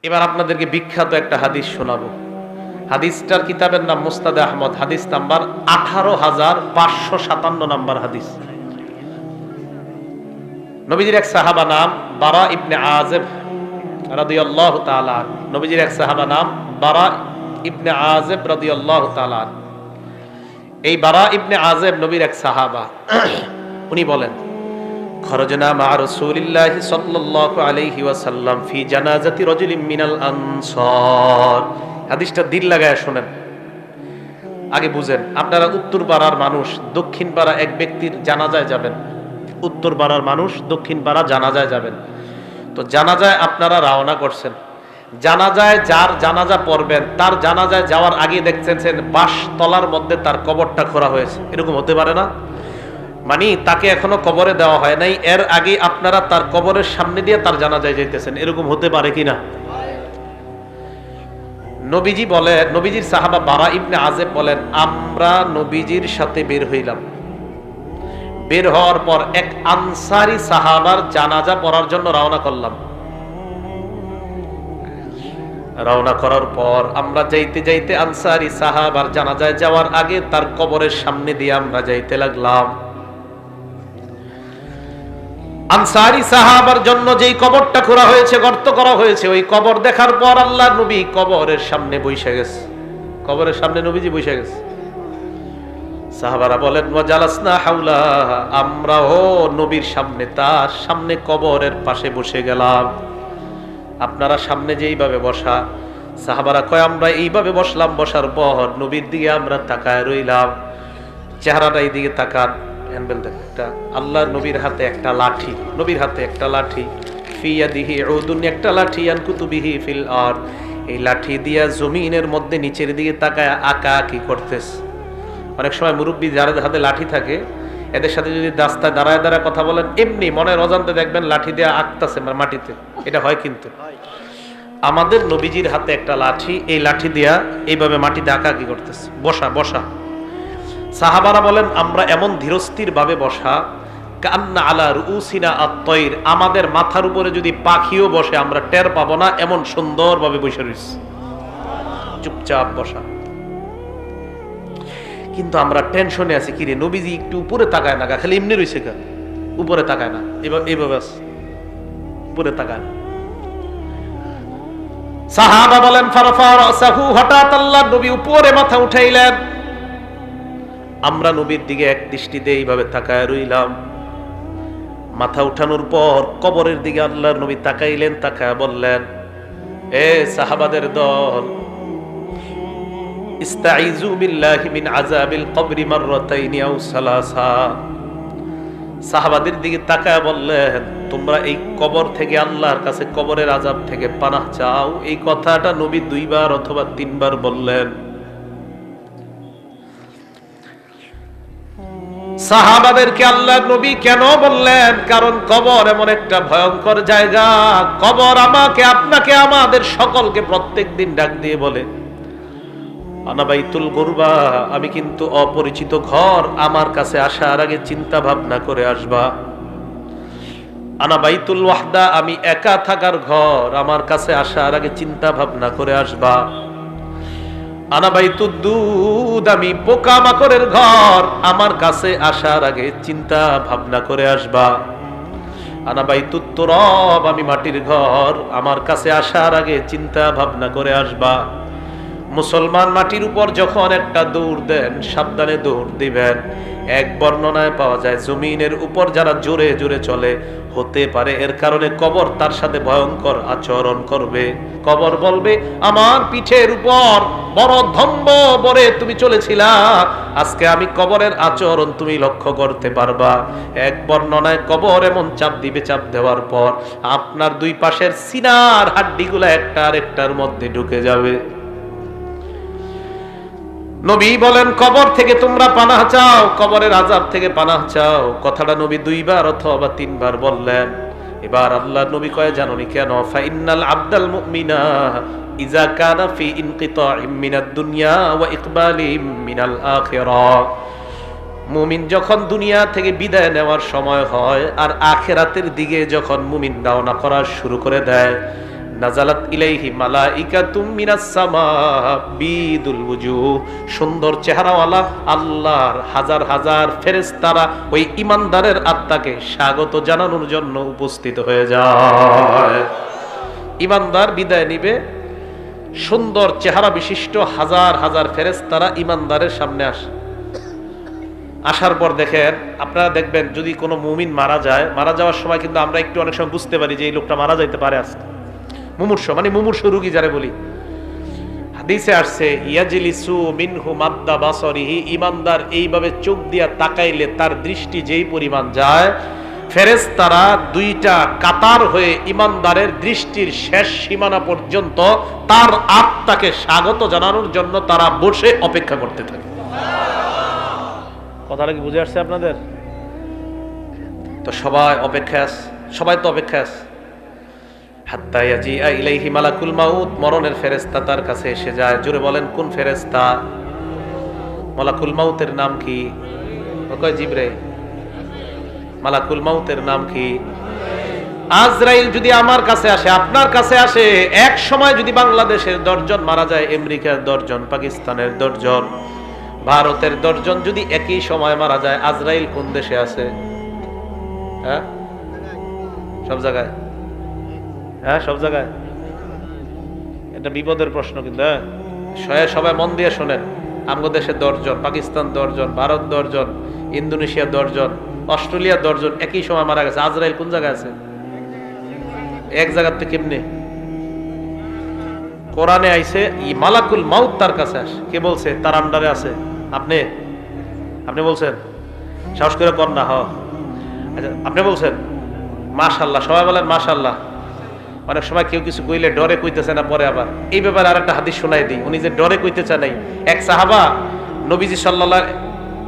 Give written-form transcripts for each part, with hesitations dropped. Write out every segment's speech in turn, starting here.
এবার আপনাদেরকে বিখ্যাত একটা হাদিস শোনাবো। হাদিসটার কিতাবের নাম মুসনাদে আহমদ, হাদিস নাম্বার 18,557 নাম্বার হাদিস। নবীজির এক সাহাবা নাম বারা ইবনে আযিব রাদিয়াল্লাহু তাআলা। নবীজির এক সাহাবা নাম বারা ইবনে আযিব রাদিয়াল্লাহু তাআলা। এই বারা ইবনে আযিব নবীর এক সাহাবা। উনি বলেন, খরজনা মা রাসূলিল্লাহি সাল্লাল্লাহু আলাইহি ওয়াসাল্লাম ফি জানাজাতি রাজুলিন মিনাল আনসার। হাদিসটা দিল লাগায় শুনেন, আগে বুঝেন। আপনারা উত্তর পাড়ার মানুষ দক্ষিণ পাড়া এক ব্যক্তির জানাজায় যাবেন। উত্তর পাড়ার মানুষ দক্ষিণ পাড়া জানাজায় যাবেন। তো জানাজায় আপনারা রওনা করছেন। জানাজায় যার জানাজা পড়বেন তার জানাজায় যাওয়ার আগে দেখছেন বাঁশ তলার মধ্যে তার কবরটা খোঁড়া হয়েছে। এরকম হতে পারে না? মানে তাকে এখনো কবরে দেওয়া হয় নাই, এর আগে আপনারা তার কবরের সামনে দিয়ে তার জানাজায় যাইতেছেন। এরকম হতে পারে কিনা? নবীজি বলে, নবীজির সাহাবা বারা ইবনে আযিব বলেন, আমরা নবীজির সাথে বের হইলাম। বের হওয়ার পর এক আনসারী সাহাবার জানাজা পড়ার জন্য রওনা করলাম। রওনা করার পর আমরা যাইতে যাইতে আনসারী সাহাবার জানাজায় যাওয়ার আগে তার কবরের সামনে দিয়ে আমরা যাইতে লাগলাম। আনসারী সাহাবার জন্য যেই কবরটা খোঁড়া হয়েছে, গর্ত করা হয়েছে, ওই কবর দেখার পর আল্লাহর নবী কবরের সামনে বসে গেছে। কবরের সামনে নবীজি বসে গেছে। সাহাবারা বলেন, ওয়া জালাসনা হাওলা, আমরাও নবীর সামনে, তার সামনে কবরের পাশে বসে গেলাম। আপনারা সামনে যেইভাবে বসা, সাহাবারা কয় আমরা এইভাবে বসলাম। বসার পর নবীর দিকে আমরা তাকায় রইলাম। চেহারাটা এই দিকে তাকান। একটা আল্লাহর নবীর হাতে একটা লাঠি, নবীর হাতে একটা লাঠি, ফি ইয়াদিহি উদুন, একটা লাঠি, আনকুতুবিহি ফিল আরদ, এই লাঠি দিয়া জমিনের মধ্যে নিচের দিকে তাকায় আঁকাআঁকি করতেছে। অনেক সময় মুরব্বী যাদের হাতে লাঠি থাকে, এদের সাথে যদি রাস্তায় দাঁড়ায় দাঁড়ায় কথা বলেন, এমনি মনের অজান্তে দেখবেন লাঠি দিয়ে আঁকতেছে মাটিতে। এটা হয় কিন্তু। আমাদের নবীজির হাতে একটা লাঠি, এই লাঠি দিয়া এইভাবে মাটিতে আঁকাআঁকি করতেছে। বসা বসা। সাহাবারা বলেন, আমরা এমন ধীরস্থির ভাবে বসা, কান্না আলা রুউসিনা আত-তায়র, আমাদের মাথার উপরে যদি পাখিও বসে আমরা টের পাবো না, এমন সুন্দর ভাবে বসে রইছি। চুপচাপ বসা। কিন্তু আমরা টেনশনে আছি, কি রে নবীজি একটু উপরে তাকায় না, খালি এমনি রইছে, কেন উপরে তাকায় না? এইভাবে উপরে তাকায় না। সাহাবা বলেন, ফারাফা রাসাহু, হঠাৎ আল্লাহর নবী উপরে মাথা উঠাইলেন। আমরা নবীর দিকে এক দৃষ্টিতে এইভাবে তাকায় রইলাম। মাথা উঠানোর পর কবরের দিকে আল্লাহর নবী তাকাইলেন। তাকায় বললেন, এ সাহাবাদের দল, ইস্তাইযু বিল্লাহি মিন আযাবিল কবরি মাররাতাইনি আও সালাসা। সাহাবাদের দিকে তাকায় বললেন, তোমরা এই কবর থেকে, আল্লাহর কাছে কবরের আযাব থেকে পানাহ চাও। এই কথাটা নবী 2 বার অথবা 3 বার বললেন। সাহাবাদেরকে আল্লাহর নবী কেন বললেন? কারণ কবর এমন একটা ভয়ঙ্কর জায়গা। কবর আমাকে, আপনাকে, আমাদের সকলকে প্রত্যেকদিন ডাক দিয়ে বলে, আনা বাইতুল গুরবা, আমি কিন্তু অপরিচিত ঘর, আমার কাছে আসার আগে চিন্তা ভাবনা করে আসবা। আনা বাইতুল ওয়াহদা, আমি একা থাকার ঘর, আমার কাছে আসার আগে চিন্তা ভাবনা করে আসবা। আনা বাইতুদ দুদ, আমি পোকামাকড়ের ঘর, আমার কাছে আসার আগে চিন্তা ভাবনা করে আসবা। আনা বাইতুত তুরাব, আমি মাটির ঘর, আমার কাছে আসার আগে চিন্তা ভাবনা করে আসবা। মুসলমান মাটির উপর যখন একটা দৌড় দেন, সাবধানে দৌড় দিবেন। এক বর্ণনায় পাওয়া যায়, জমিনের উপর যারা জোরে জোরে চলে, হতে পারে এর কারণে কবর তার সাথে ভয়ঙ্কর আচরণ করবে। কবর বলবে, আমার পিঠের উপর বড় ধম্ব বরে তুমি চলেছিলা, আজকে আমি কবরের আচরণ তুমি লক্ষ্য করতে পারবা। এক বর্ণনায় কবর এমন চাপ দিবে, চাপ দেওয়ার পর আপনার 2 পাশের সিনার হাড্ডিগুলো একটা আরেকটার মধ্যে ঢুকে যাবে। নবী বলেন, কবর থেকে তোমরা পানাহ চাও, কবরের আযাব থেকে পানাহ চাও। কথাটা নবী 2 বার অথবা 3 বার বললেন। এবার আল্লাহর নবী কয়, জানোনি কেন? ফা ইন্নাল আবদাল মুমিনা ইযা কানা ফি ইনকিতাইম মিনাদ দুনিয়া ওয়া ইকবালিম মিনাল আখিরাহ। মুমিন যখন দুনিয়া থেকে বিদায় নেওয়ার সময় হয় আর আখিরাতের দিকে যখন মুমিন রওনা করা শুরু করে দেয়, নাজালাত ইলাইহি মালাইকাতুম মিনাস সামা বিদুল ওয়ুজুহ, সুন্দর চেহারাওয়ালা আল্লাহর হাজার হাজার ফেরেশতারা ওই ঈমানদারের আত্মাকে স্বাগত জানানোর জন্য উপস্থিত হয়ে যায়। ঈমানদার বিদায় নিবে, সুন্দর চেহারা বিশিষ্ট হাজার হাজার ফেরেশতারা ঈমানদারের সামনে আসে। আসার পর দেখেন, আপনারা দেখবেন যদি কোনো মুমিন মারা যায়, মারা যাওয়ার সময় কিন্তু আমরা একটু অনেক সময় বুঝতে পারি যে এই লোকটা মারা যাইতে পারে আজকে। মুমূর্ষ মানে মুমূর্ষ রোগী যারে বলি, হাদিসে আসছে ইয়াজলিসু মিনহু মাদ্দা বাসরিহি, ঈমানদার এইভাবে চোখ দিয়া তাকাইলে তার দৃষ্টি যেই পরিমাণ যায়, ফেরেশতারা দুইটা কাতার হয়ে ঈমানদারের দৃষ্টির শেষ সীমানা পর্যন্ত তার আত্মাকে স্বাগত জানানোর জন্য তারা বসে অপেক্ষা করতে থাকে। কথাটা কি বুঝে আসছে আপনাদের? তো সবাই অপেক্ষায় আছে, সবাই তো অপেক্ষায় আছে। হাত্তা ইয়াজিআ ইলাইহি মালাকুল মাউত, মরণের ফেরেশতা তার কাছে এসে যায়। জোরে বলেন কোন ফেরেশতা? মালাকুল মাউতের নাম কি? কয় জিবরাইল। মালাকুল মাউতের নাম কি? আজরাইল। যদি আমার কাছে আসে, আপনার কাছে আসে, এক সময় যদি বাংলাদেশের 10 জন মারা যায়, আমেরিকার 10 জন, পাকিস্তানের 10 জন, ভারতের 10 জন যদি একই সময় মারা যায়, আজরাইল কোন দেশে আছে? হ্যাঁ, সব জায়গায়। হ্যাঁ, সব জায়গায়। এটা বিপদের প্রশ্ন কিন্তু। হ্যাঁ, সবাই মন দিয়ে শোনেন। আমাদের দেশে 10 জন, পাকিস্তান 10 জন, ভারত 10 জন, ইন্দোনেশিয়া 10 জন, অস্ট্রেলিয়া 10 জন একই সময় মারা গেছে। আজরাইল কোন জায়গায় আছে? এক জায়গাতে কেমনে? কোরআনে আইছে মালাকুল মাউত তার কাছে আসে। কে বলছে তার আন্ডারে আছে? আপনি আপনি বলছেন? সাহস করে কর না। আচ্ছা, আপনি বলছেন? মাশাআল্লাহ, সবাই বলেন মাশাআল্লাহ। অনেক সময় কেউ কিছু কইলে ডরে কইতেছে না, পরে আবার এই ব্যাপারে আর একটা হাদিস শোনাই দিই। উনি যে ডরে কইতেছে নাই, এক সাহাবা নবীজি সাল্লাল্লাহু,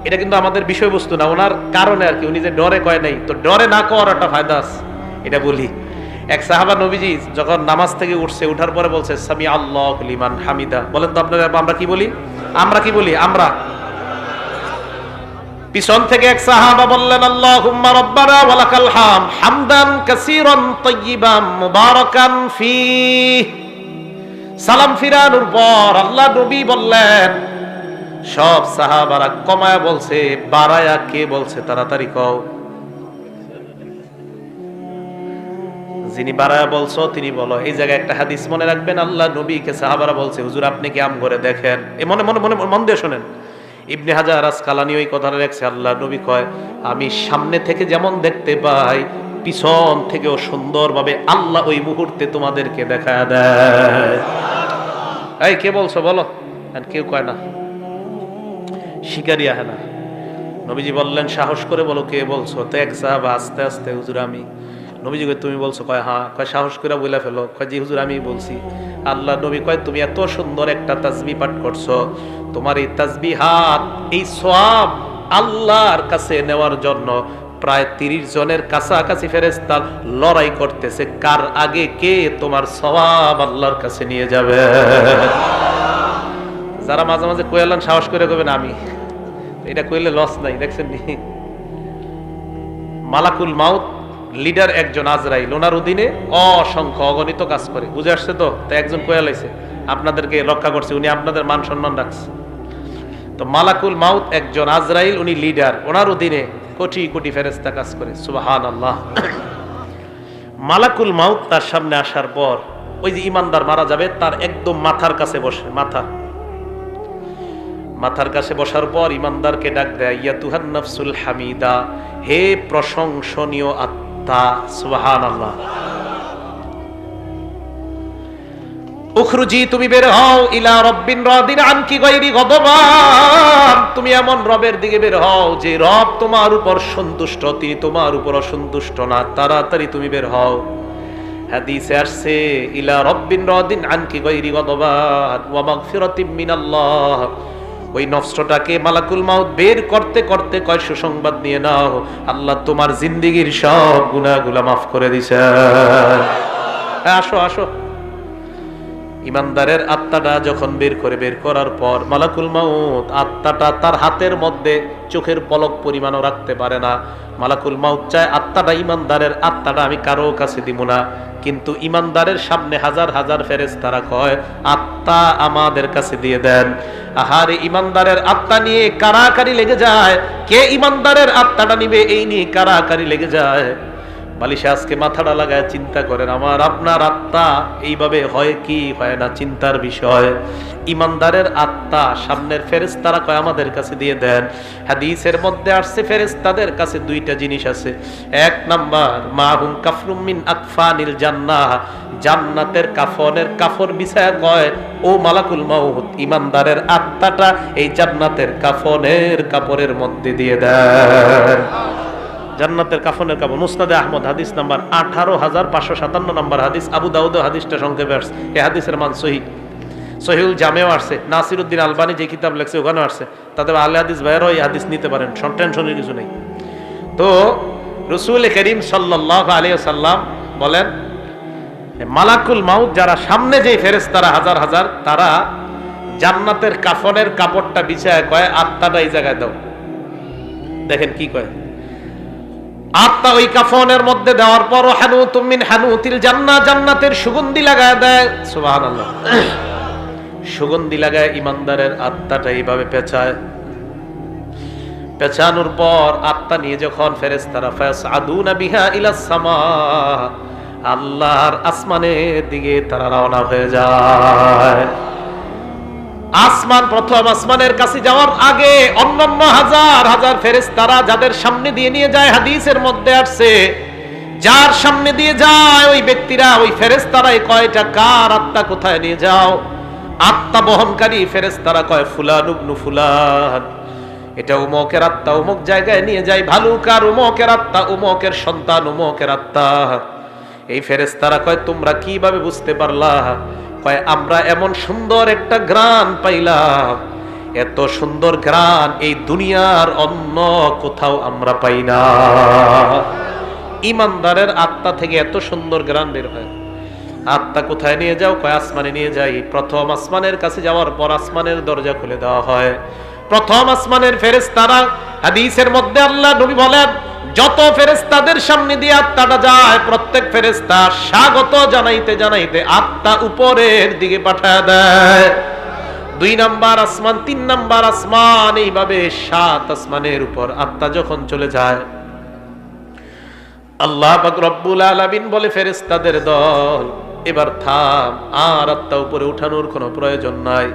এটা কিন্তু আমাদের বিষয়বস্তু না, ওনার কারণে আর কি, উনি যে ডরে কয় নাই, তো ডরে না কওয়ার একটা ফায়দা আছে, এটা বলি। এক সাহাবা নবীজি যখন নামাজ থেকে উঠছে, উঠার পরে বলছে সামি আল্লাহু লিমান হামিদা। বলেন তো আপনারা আমরা কি বলি? আমরা কি বলি? আমরা। পিছন থেকে এক সাহাবা বললেন আল্লাহুম্মা রাব্বানা ওয়া লাকাল হামদ হামদান কাসীরান তাইয়িবান মুবারাকান ফীহি। সালাম ফিরানোর পর আল্লাহ নবী বললেন, সব সাহাবারা কমায়া বলছে, বাড়ায়া কে বলছে? তাড়াতাড়ি কও। যিনি বাড়ায়া বলছো তিনি বলো। এই জায়গায় একটা হাদিস মনে রাখবেন, আল্লাহ নবীকে সাহাবারা বলছে হুজুর আপনি কি আম করে দেখেন। এই মনে মনে মনে মন দিয়ে শোনেন। ইবনে হাজার আসকালানী ওই কথাটা লেখছে, আল্লাহ নবী কয় আমি সামনে থেকে যেমন দেখতে পাই, পিছন থেকেও সুন্দরভাবে আল্লাহ ওই মুহূর্তে তোমাদেরকে দেখা দেয়। এই কে বলছো বলো? কেউ কয় না, শিকারি আহে না। নবীজি বললেন সাহস করে বলো কে বলছো। তো এক সাহাবা আস্তে আস্তে, হুজুর আমি। নবীজি কয় তুমি বলছো? কয় হ্যাঁ। কয় সাহস করে বলে ফেলো। কয় জি হুজুর আমি বলছি। আল্লাহ নবী কয় তুমি এত সুন্দর একটা তাসবিহ পাঠ করছো, তোমার এই তাসবিহাত, এই সওয়াব আল্লাহর কাছে নেওয়ার জন্য প্রায় 30 জনের কাছাকাছি ফেরেশতা লড়াই করতেছে, কার আগে কে তোমার সওয়াব আল্লাহর কাছে নিয়ে যাবে। যারা মাঝে মাঝে কইলেন সাহস করে কইবেন আমি, এটা কইলে লস নাই। দেখছেন নি, মালাকুল মাউত লিডার একজন আজরাইল, ওনার অধীনে অসংখ্য অগণিত কাজ করে। বুঝে আসছে তো? তাই একজন কইয়া লাইছে আপনাদেরকে রক্ষা করছে, উনি আপনাদের মান সম্মান রাখছে। তো মালাকুল মাউত একজন আজরাইল, উনি লিডার, ওনার অধীনে কোটি কোটি ফেরেশতা কাজ করে। সুবহানাল্লাহ। মালাকুল মাউত তার সামনে আসার পর ওই যে ইমানদার মারা যাবে, তার একদম মাথার কাছে বসে। মাথার কাছে বসার পর ইমানদারকে ডাক দেয়, ইয়াতুহান নাফসুল হামিদা, হে প্রশংসনীয় আত্মা। সুবহানাল্লাহ। উখরুজি, তুমি বের হও, ইলা রব্বিন রাদিন আনকি গায়রি গদবান, তুমি এমন রবের দিকে বের হও যে রব তোমার উপর সন্তুষ্ট, তিনি তোমার উপর অসন্তুষ্ট না। তাড়াতাড়ি তুমি বের হও। হাদিসে আসছে ইলা রব্বিন রাদিন আনকি গায়রি গদবান ওয়া মাগফিরাতিম মিনাল্লাহ। ওই নফসটাকে মালাকুল মাউত বের করতে করতে কয় সুসংবাদ নিয়ে নাও, আল্লাহ তোমার জিন্দেগীর সব গুনাহগুলো মাফ করে দিয়েছেন। আসো আসো। ইমানদারের আত্মাটা যখন বের করার পর মালাকুল মাউত আত্মাটা তার হাতের মধ্যে চোখের পলক পরিমাণও রাখতে পারে না। মালাকুল মাউত চায় আত্মাটা, ইমানদারের আত্মাটা আমি কারো কাছে দিব না, কিন্তু ইমানদারের সামনে হাজার হাজার ফেরেশতারা কয় আত্মা আমাদের কাছে দিয়ে দেন। আহারে ইমানদারের আত্মা নিয়ে কারাকারি লেগে যায়, কে ইমানদারের আত্মাটা নিবে এই নিয়ে কারাকারি লেগে যায়। বালিশে আজকে মাথাটা লাগায় চিন্তা করেন, আমার আপনার আত্মা এইভাবে হয় কি হয় না, চিন্তার বিষয়। ইমানদারের আত্মা সামনের ফেরেশতারা কয় আমাদের কাছে দিয়ে দেন। হাদিসের মধ্যে আসছে ফেরেশতাদের কাছে দুইটা জিনিস আছে। এক নাম্বার মাহুম কাফরুম মিন আকফানিল জান্নাহ, জান্নাতের কাফনের কাফর বিছায়া কয় ও মালাকুল মাউত, ইমানদারের আত্মাটা এই জান্নাতের কাফনের কাপড়ের মধ্যে দিয়ে দেন। জান্নাতের কাফনের কাপড়, মুসনাদে আহমদ হাদিস নাম্বার 18557 নম্বর হাদিস, আবু দাউদ হাদিসটা সংক্ষেপে আসছে। এই হাদিসের মান সহিহ, সহিহুল জামেও আসছে, নাসিরউদ্দিন আলবানী যে কিতাব লেখছে ওখানে আসছে। তাদের আহলে হাদিস ভাইরাও এই হাদিস নিতে পারেন, টেনশনের কিছু নেই। তো রাসূল করিম সাল্লাল্লাহু আলাইহি ওয়াসাল্লাম বলেন মালাকুল মাউত যারা সামনে যে ফেরেশতারা হাজার হাজার, তারা জান্নাতের কাফনের কাপড়টা বিছায় কয় আত্মাটা এই জায়গায় দাও। দেখেন কি কয়, আত্মা ওই কাফনের মধ্যে দেওয়ার পর হানুতুম মিন হানুতিল জান্নাহ, জান্নাতের সুগন্ধি লাগায় দেয়। সুবহানাল্লাহ, সুগন্ধি লাগায় ইমানদারের আত্মাটা এইভাবে পেঁচায়। পেঁচানোর পর আত্মা নিয়ে যখন ফেরেশতারা ফায়াসআদুনা বিহা ইলাস সামা, আল্লাহর আসমানের দিকে তারা রওনা হয়ে যায়। আসমান, প্রথম আসমানের কাছে যাওয়ার আগে অন্যান্য হাজার হাজার ফেরেশতারা যাদের সামনে দিয়ে নিয়ে যায়, হাদিসের মধ্যে আসছে যার সামনে দিয়ে যায় ওই ব্যক্তিরা, ওই ফেরেশতারাই কয়টা কার আত্মা কোথায় নিয়ে যাও। আত্মা বহনকারী ফেরেশতারা কয় ফুলান ইবনু ফুলান, এটা উমকের আত্মা উমক জায়গায় নিয়ে যায়। ভালুকার উমকের আত্মা, উমকের সন্তান উমকের আত্মা। এই ফেরেশতারা কয় তোমরা কিভাবে বুঝতে পারলা? কয় আমরা এমন সুন্দর একটা ঘ্রাণ পাইলাম, এত সুন্দর ঘ্রাণ এই দুনিয়ার অন্য কোথাও আমরা পাই না। ইমানদারের আত্মা থেকে এত সুন্দর ঘ্রাণ বের হয়। আত্মা কোথায় নিয়ে যাও? কয় আসমানে নিয়ে যাই। প্রথম আসমানের কাছে যাওয়ার পর আসমানের দরজা খুলে দেওয়া হয়। প্রথম আসমানের ফেরেশতারা, হাদিসের মধ্যে আল্লাহ নবী বলেন যত ফেরেশতাদের সামনে দিয়ে আত্মাটা যায়, প্রত্যেক ফেরেশতা স্বাগত জানাইতে জানাইতে আত্মা উপরের দিকে পাঠায় দেয়। 2 নাম্বার আসমান, 3 নাম্বার আসমান, এইভাবে 7 আসমানের উপর আত্মা যখন চলে যায়, আল্লাহ পাক রব্বুল আলামিন বলে ফেরেশতাদের দল এবার থাম, আর আত্মা উপরে উঠানোর কোনো প্রয়োজন নাই।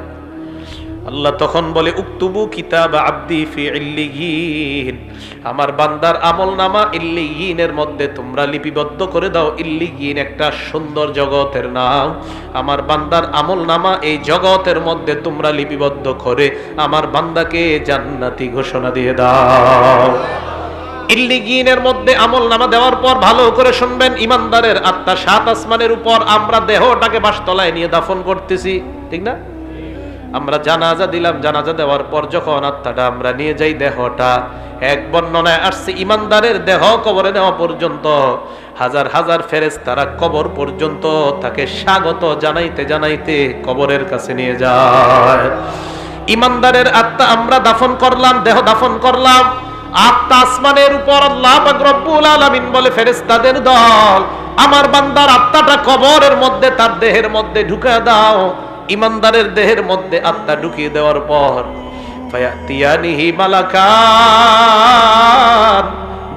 আল্লাহ তখন বলে উকতুবু কিতাব আব্দি ফি ইল্লিয়িন, আমার বান্দার আমলনামা ইল্লিয়িনের মধ্যে তোমরা লিপিবদ্ধ করে দাও। ইল্লিয়িন একটা সুন্দর জগতের নাম। আমার বান্দার আমলনামা এই জগতের মধ্যে তোমরা লিপিবদ্ধ করে আমার বান্দাকে জান্নাতি ঘোষণা দিয়ে দাও। ইল্লিয়িনের মধ্যে আমলনামা দেওয়ার পর ভালো করে শুনবেন, ইমানদারের আত্মা 7 আসমানের উপর, আমরা দেহটাকে বাসতলায় নিয়ে দাফন করতেছি, ঠিক না? আমরা জানাজা দিলাম, জানাজা দেওয়ার পর যখন আত্মাটা আমরা নিয়ে যাই, দেহটা এক বর্ণনায় আসছে ইমানদারের দেহ কবরে নেওয়া পর্যন্ত হাজার হাজার ফেরেশতারা কবর পর্যন্ত তাকে স্বাগত জানাইতে জানাইতে কবরের কাছে নিয়ে যায়। ইমানদারের আত্মা আমরা দাফন করলাম, দেহ দাফন করলাম, আত্মা আসমানের উপর। আল্লাহ পাক রব্বুল আলামিন বলে ফেরেশতাদের দল আমার বান্দার আত্মাটা কবরের মধ্যে তার দেহের মধ্যে ঢুকিয়ে দাও। ইমানদারের দেহের মধ্যে আত্মা ঢুকিয়ে দেওয়ার পর ফায়াতিয়ানিহি মালাকান,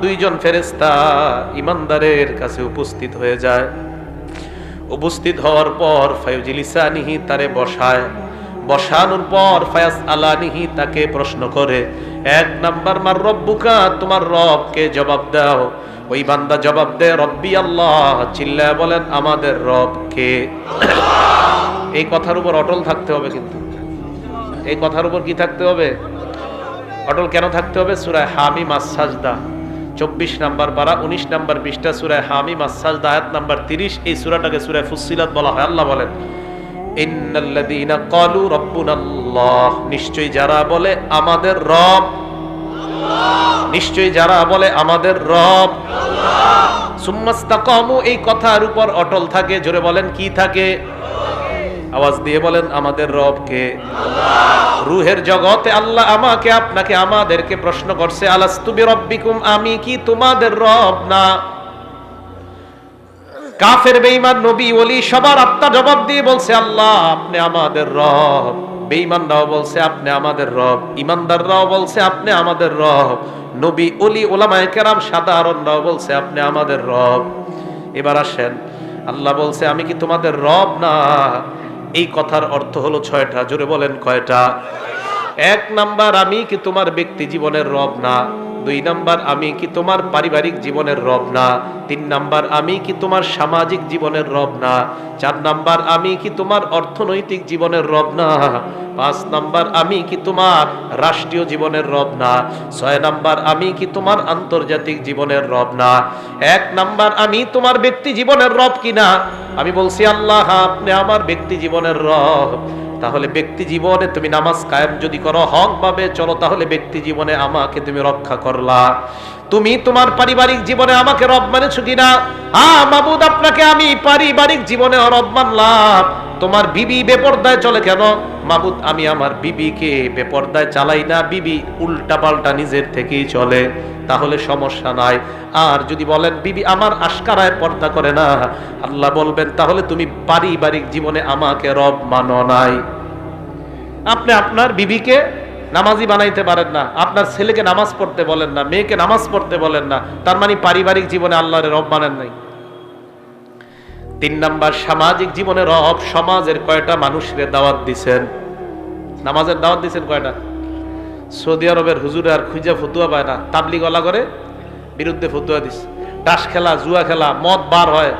2 জন ফেরেশতা ইমানদারের কাছে উপস্থিত হয়ে যায়। উপস্থিত হওয়ার পর ফায়ুজিলিসানিহি, তারে বসায়। বসানোর পর ফায়াসআলানিহি, তাকে প্রশ্ন করে। 1 নাম্বার মার রব্বুকা, তোমার রবকে জবাব দাও। ওই বান্দা জবাব দেয় রব্বি আল্লাহ, চিল্লায় বলেন আমাদের রব কে। এই কথার উপর অটল থাকতে হবে, কিন্তু এই কথার উপর কি থাকতে হবে? অটল কেন থাকতে হবে? সূরা হামিম আস-সাজদা 24 নাম্বার পারা 19 নাম্বার পৃষ্ঠা, সূরা হামিম আস-সাজদা আয়াত নাম্বার 30। এই সূরাটাকে সূরা ফুসসিলাত বলা হয়। আল্লাহ বলেন ইন্নাল্লাযীনা ক্বালু রাব্বুনাল্লাহ, নিশ্চয়ই যারা বলে আমাদের রব আল্লাহ, নিশ্চয়ই যারা বলে আমাদের রব আল্লাহ, সুম্মাস্তাকামু, এই কথার উপর অটল থাকে। জোরে বলেন কি থাকে? আওয়াজ দিয়ে বলেন আমাদের রব কে? আল্লাহ। রূহের জগতে আল্লাহ আমাকে আপনাকে আমাদেরকে প্রশ্ন করছে আলাস্তু বিরাব্বিকুম, আমি কি তোমাদের রব না? কাফের বেঈমান নবী ওলি সবার আত্মা জবাব দিয়ে বলছে আল্লাহ আপনি আমাদের রব। বেঈমানরাও বলছে আপনি আমাদের রব, ইমানদাররাও বলছে আপনি আমাদের রব, নবী ওলি ওলামায়ে কেরাম সাধারণরাও বলছে আপনি আমাদের রব। এবার আসেন, আল্লাহ বলছে আমি কি তোমাদের রব না? এই কথার অর্থ হলো 6টা। জোরে বলেন কয়টা? 1 নাম্বার, আমি কি তোমার ব্যক্তি জীবনের রব না? 2 নাম্বার, আমি কি তোমার পারিবারিক জীবনের রব না? 3 নাম্বার, আমি কি তোমার সামাজিক জীবনের রব না? 4 নাম্বার, আমি কি তোমার অর্থনৈতিক জীবনের রব না? 5 নাম্বার, আমি কি তোমার রাষ্ট্রীয় জীবনের রব না? 6 নাম্বার, আমি কি তোমার আন্তর্জাতিক জীবনের রব না? 1 নাম্বার, আমি তোমার ব্যক্তি জীবনের রব কিনা? আমি বলছি আল্লাহ আপনি আমার ব্যক্তি জীবনের রব। তাহলে ব্যক্তি জীবনে তুমি নামাজ কায়েম যদি করো, হক ভাবে চলো, তাহলে ব্যক্তি জীবনে আমাকে তুমি রক্ষা করলা। তুমি তোমার পারিবারিক জীবনে আমাকে রব মানেছো কিনা? হ্যাঁ মাবুদ, আপনাকে আমি পারিবারিক জীবনে রব মানলাম। তোমার বিবি বেপরদায় চলে কেন? মাবুদ, আমি আমার বিবিকে বেপরদায় চালাই না, বিবি উল্টা পাল্টা নিজের থেকেই চলে, তাহলে সমস্যা নাই। আর যদি বলেন বিবি আমার আশকারায় পর্দা করে না, আল্লাহ বলবেন তাহলে তুমি পারিবারিক জীবনে আমাকে রব মানো নাই। আপনি আপনার বিবিকে নামাজি বানাইতে পারেন না, আপনার ছেলেকে নামাজ পড়তে বলেন না, মেয়েকে নামাজ পড়তে বলেন না, তার মানে পারিবারিক জীবনে আল্লাহর রব মানেন নাই। 3 নাম্বার, সামাজিক জীবনে রব। সমাজের কয়টা মানুষের দাওয়াত দিছেন? নামাজের দাওয়াত দিছেন কয়টা? সৌদি আরবের হুজুরে আর খুঁজা ফতুয়া পায় না, তাবলিগওয়ালা করে বিরুদ্ধে ফতুয়া দিছে। তাস খেলা, জুয়া খেলা, মদ বার হয়।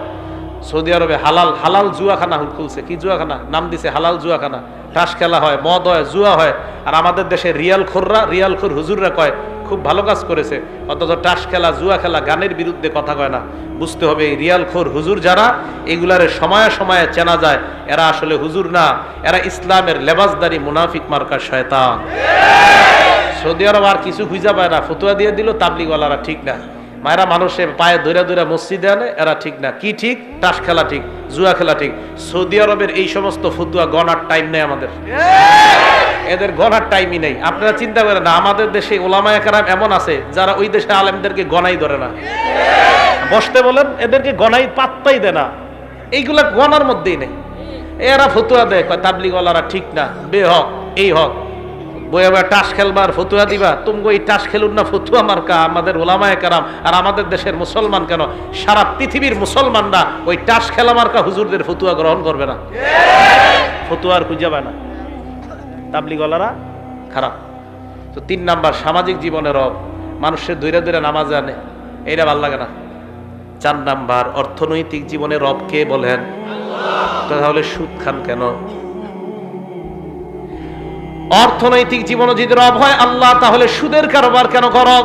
সৌদি আরবে হালাল জুয়াখানা খুলছে। কি জুয়াখানা? নাম দিছে হালাল জুয়াখানা। তাস খেলা হয়, মদ হয়, জুয়া হয়। আর আমাদের দেশে রিয়ালখোর হুজুররা কয় খুব ভালো কাজ করেছে, অথচ তাস খেলা, জুয়া খেলা, গানের বিরুদ্ধে কথা কয় না। বুঝতে হবে এই রিয়ালখোর হুজুর যারা, এগুলারে সময়ে সময়ে চেনা যায় এরা আসলে হুজুর না, এরা ইসলামের লেবাসদারি মুনাফিক মার্কা শয়তান। সৌদি আরব আর কিছু খুঁজা পায় না, ফতুয়া দিয়ে দিল তাবলিগওয়ালারা ঠিক না। মায়েরা মানুষের পায়ে দৈরা দৈরা মসজিদে আনে, এরা ঠিক না। কি ঠিক? তাস খেলা ঠিক, জুয়া খেলা ঠিক। সৌদি আরবের এই সমস্ত ফতুয়া গনার টাইম নেই আমাদের, এদের গনার টাইমই নেই। আপনারা চিন্তা করেন না, আমাদের দেশে ওলামায়ে কেরাম এমন আছে যারা ওই দেশে আলেমদেরকে গনাই ধরে না, বসতে বলেন এদেরকে গনাই পাত্তাই দেয় না, এইগুলা গনার মধ্যেই নেই। এরা ফতুয়া দেয়, কয় তাবলিগওয়ালারা ঠিক না, বেহক, এই হক। বই আবার টাস খেলবার ফতুয়া দিবা, তুমি ওই টাস খেলুন না ফতুয়া মার্কা আমাদের ওলামায়ে কেরাম। আর আমাদের দেশের মুসলমান কেন, সারা পৃথিবীর মুসলমানরা ওই টাস খেলা মার্কা হুজুরদের ফতুয়া গ্রহণ করবে না, ফতুয়া আর খুঁজে পায় না। তাবলিগওয়ালারা খারাপ। তো 3 নাম্বার, সামাজিক জীবনের রব। মানুষের দৈরা দৈরা নামাজ আনে, এইটা ভাল লাগে না। 4 নাম্বার, অর্থনৈতিক জীবনে রব কে বলেন? তাহলে সুদ খান কেন? অর্থনৈতিক জীবনে যদি রব হয় আল্লাহ, তাহলে সুদের কারবার কেন করো?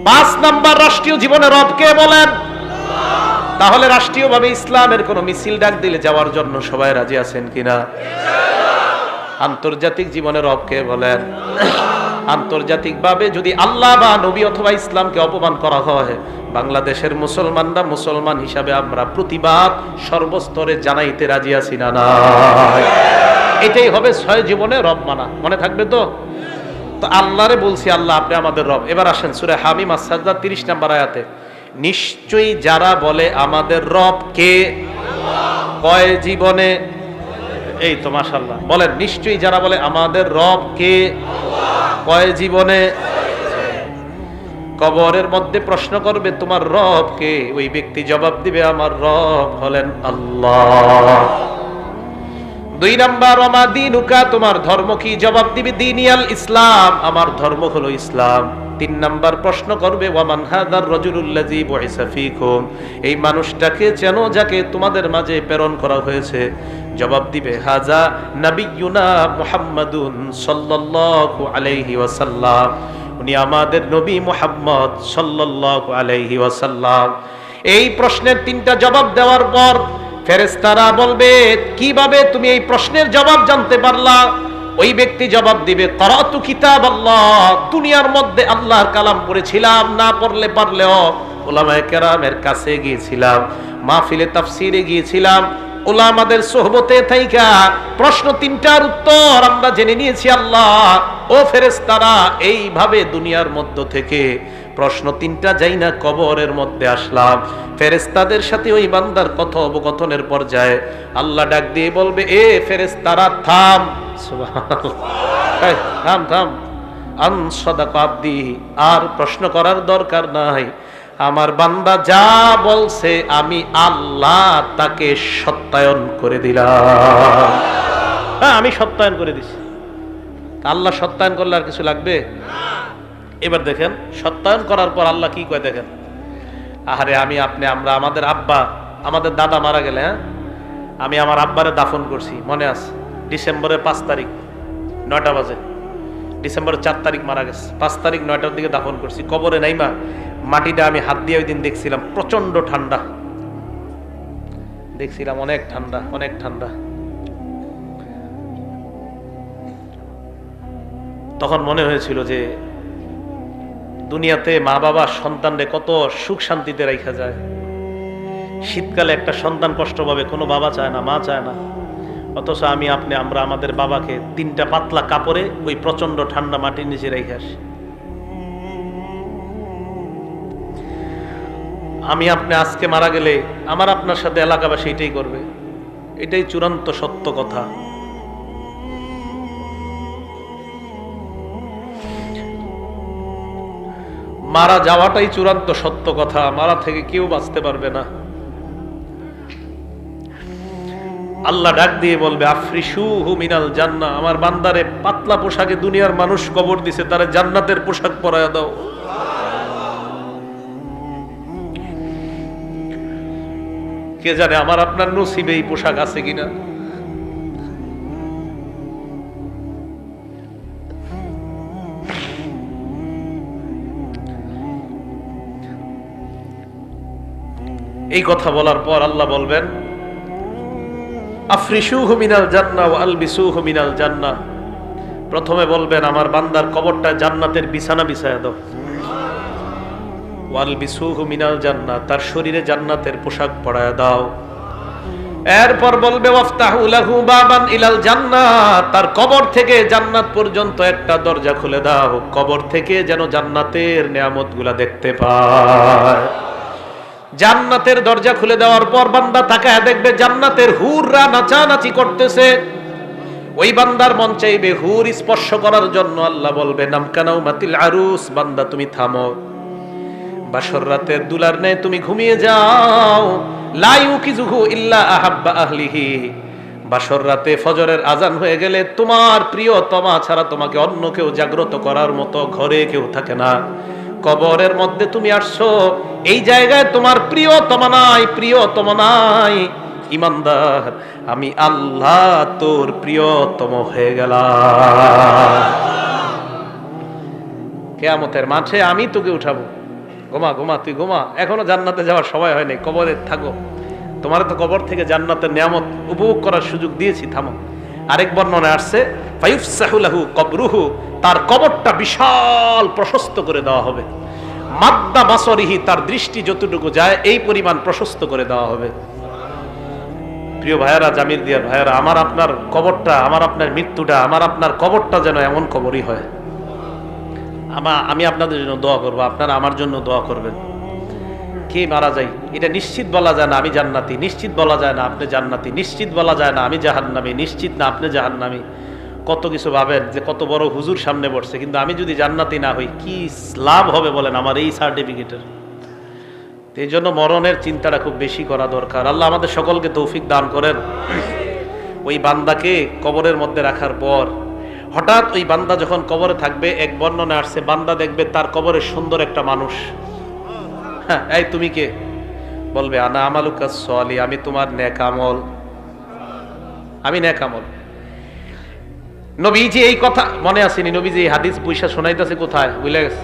5 নাম্বার, রাষ্ট্রীয় জীবনে রব কে বলেন? তাহলে রাষ্ট্রীয়ভাবে ইসলামের কোন মিছিল ডাক দিলে যাওয়ার জন্য সবাই রাজি আছেন কিনা? আন্তর্জাতিক জীবনে রব কে বলেন? আন্তর্জাতিকভাবে যদি আল্লাহ বা নবী অথবা ইসলামকে অপমান করা হয়, বাংলাদেশের মুসলমানরা মুসলমান হিসাবে আমরা প্রতিবাদ সর্বস্তরে জানাইতে রাজি আছি না? এটাই হবে 6 জীবনে রব মানা। মনে থাকবে তো? তো আল্লাহরে বলছি আল্লাহ আপনি আমাদের রব। এবার আসেন সূরা হামিম আস-সাজদা 30 নম্বর আয়াতে, নিশ্চয়ই যারা বলে আমাদের রব কে, কয় জীবনে? এই তো মাশাআল্লাহ, বলেন নিশ্চয়ই যারা বলে আমাদের রব কে, কয় জীবনে? কবরের মধ্যে প্রশ্ন করবে তোমার রব কে, ওই ব্যক্তি জবাব দিবে আমার রব হলেন আল্লাহ। 2 নাম্বার, ওমা দীনুকা, তোমার ধর্ম কি? জবাব দিবে দীনিয়াল ইসলাম, আমার ধর্ম হলো ইসলাম। 3 নাম্বার প্রশ্ন করবে ওয়ামান হাদার রাজুলুল্লাযী বুইসা ফীকুম, এই মানুষটাকে চেনো যাকে তোমাদের মাঝে প্রেরণ করা হয়েছে? জবাব দিবে হাজা নাবিয়ুনা মুহাম্মাদুন সাল্লাল্লাহু আলাইহি ওয়াসাল্লাম, উনি আমাদের নবী মুহাম্মদ সাল্লাল্লাহু আলাইহি ওয়াসাল্লাম। এই প্রশ্নের 3টা জবাব দেওয়ার পর ফেরেশতারা বলবে কিভাবে তুমি এই প্রশ্নের জবাব জানতে পারলা? ওই ব্যক্তি জবাব দিবে করাতু কিতাবাল্লাহ, দুনিয়ার মধ্যে আল্লাহর কালাম পড়েছিলাম, না পড়লে পারলেও উলামায়ে কেরামের কাছে গিয়েছিলাম, মাহফিলে তাফসীরে গিয়েছিলাম, উলামাদের সোহবতে থাইকা প্রশ্ন 3টার উত্তর আমরা জেনে নিয়েছি আল্লাহ। ও ফেরেশতারা, এইভাবে দুনিয়ার মধ্য থেকে প্রশ্ন তিনটা যাই না কবরের মধ্যে আসলাম, ফেরেশতাদের সাথে ওই বান্দার কথোপকথনের পর্যায়ে আল্লাহ ডাক দিয়ে বলবে, এ ফেরেশতারা থাম। সুবহানাল্লাহ, এই থাম থাম, আন সাদাকা আব্দি, আর প্রশ্ন করার দরকার নাই, আমার বান্দা যা বলছে আমি আল্লাহ তাকে সত্যায়ন করে দিলাম। হ্যাঁ, আমি সত্যায়ন করে দিছি। আল্লাহ সত্যায়ন করলে আর কিছু লাগবে? এবার দেখেন সত্যায়ন করার পর আল্লাহ কি কয় দেখেন, আহারে আমি আপনি আমরা আমাদের আব্বা আমাদের দাদা মারা গেলে, হ্যাঁ আমি আমার আব্বারে দাফন করছি, মনে আছে ডিসেম্বরের 5 তারিখ 9টা বাজে, ডিসেম্বরের 4 তারিখ মারা গেছে, 5 তারিখ 9টার দিকে দাফন করছি। কবরে নাইমা মাটিটা আমি হাত দিয়ে ওই দিন দেখছিলাম প্রচন্ড ঠান্ডা, দেখছিলাম অনেক ঠান্ডা অনেক ঠান্ডা। তখন মনে হয়েছিল যে দুনিয়াতে মা বাবা সন্তানরে কত সুখ শান্তিতে রাখা যায়, শীতকালে একটা সন্তান কষ্ট পাবে, কোনো বাবা চায় না, মা চায় না, অথচ আমি আপনি আমরা আমাদের বাবাকে 3টা পাতলা কাপড়ে ওই প্রচন্ড ঠান্ডা মাটির নিচে রেখে আসি। আমি আপনি আজকে মারা গেলে আমার আপনার সাথে এলাকাবাসী এটাই করবে, এটাই চূড়ান্ত সত্য কথা। মারা যাওয়াটাই চূড়ান্ত সত্য কথা, মারা থেকে কেউ বাঁচতে পারবে না। আল্লাহ ডাক দিয়ে বলবে, আফরিশুহু মিনাল জান্নাহ, আমার বান্দারে পাতলা পোশাকে দুনিয়ার মানুষ কবর দিছে, তারে জান্নাতের পোশাক পরায়া দাও। কে জানে আমার আপনার নসিবে এই পোশাক আছে কিনা। এই কথা বলার পর আল্লাহ বলবেন, আফরিশুহু মিনাল জান্নাহ ওয়া আলবিসুহু মিনাল জান্নাহ, প্রথমে বলবেন আমার বান্দার কবরটা জান্নাতের বিছানা বিছায়া দাও, ওয়া আলবিসুহু মিনাল জান্নাহ, তার শরীরে জান্নাতের পোশাক পরায়া দাও। এরপর বলবে ওয়াফতাহু লাহু বাবান ইলাল জান্নাহ, তার কবর থেকে জান্নাত পর্যন্ত একটা দরজা খুলে দাও, কবর থেকে যেন জান্নাতের নিয়ামতগুলা দেখতে পায়। জান্নাতের দরজা খুলে দেওয়ার পর বান্দা তাকায় দেখবে জান্নাতের হুররা নাচানাচি করতেছে, ওই বান্দার মন চাইবে হুর স্পর্শ করার জন্য। আল্লাহ বলবে নামকানাউ মাতিল আরুস, বান্দা তুমি থামো, বাসর রাতের দুলার নেই তুমি ঘুমিয়ে যাও। লা ইউকিজুহু ইল্লা আহাব্বা আহলিহি, বাসর রাতে ফজরের আজান হয়ে গেলে তোমার প্রিয়তমা ছাড়া তোমাকে অন্য কেউ জাগ্রত করার মতো ঘরে কেউ থাকে না। কবরের মধ্যে তুমি আসছো, এই জায়গায় তোমার প্রিয়তমা নাই, প্রিয়তমা নাই, ইমানদার আমি আল্লাহ তোর প্রিয়তম হয়ে গেলাম। কিয়ামতের মাঠে আমি তোকে উঠাবো, ঘুমা ঘুমা তুই ঘুমা, এখনো জান্নাতে যাওয়ার সময় হয়নি, কবরে থাকো, তোমার তো কবর থেকে জান্নাতের নিয়ামত উপভোগ করার সুযোগ দিয়েছি, থামো। আরেক বর্ণনায় আসছে ফায়ুফসাহু লাহু কবরুহু, তার কবরটা বিশাল প্রশস্ত করে দেওয়া হবে, মাদ্দা বাসরিহি, তার দৃষ্টি যতটুকু যায় এই পরিমাণ প্রশস্ত করে দেওয়া হবে। প্রিয় ভাইয়ারা, জামির দিয়ার ভাইয়ারা, আমার আপনার কবরটা, আমার আপনার মৃত্যুটা, আমার আপনার কবরটা যেন এমন কবরই হয়। আমি আপনাদের জন্য দোয়া করবো, আপনারা আমার জন্য দোয়া করবেন। কে মারা যাই এটা নিশ্চিত বলা যায় না আমি জান্নাতি, নিশ্চিত বলা যায় না আপনি জান্নাতি, নিশ্চিত বলা যায় না আমি জাহান্নামী, নিশ্চিত না আপনি জাহান্নামী। কত কিছু ভাবেন যে কত বড় হুজুর সামনে বসছে, কিন্তু আমি যদি জান্নাতি না হই কি লাভ হবে বলেন আমার এই সার্টিফিকেটের। এই জন্য মরণের চিন্তাটা খুব বেশি করা দরকার। আল্লাহ আমাদের সকলকে তৌফিক দান করেন। ওই বান্দাকে কবরের মধ্যে রাখার পর হঠাৎ ওই বান্দা যখন কবরে থাকবে, এক বর্ণনা আসছে বান্দা দেখবে তার কবরে সুন্দর একটা মানুষ। হ্যাঁ, এই তুমি কে? বলবে আনা আমালুকা সলি, আমি তোমার নেক আমল, আমি নেক আমল। নবীজি এই কথা মনে আসেনি, নবীজি এই হাদিস বৈশা শোনাইতেছে কোথায় বুঝলে গেছে?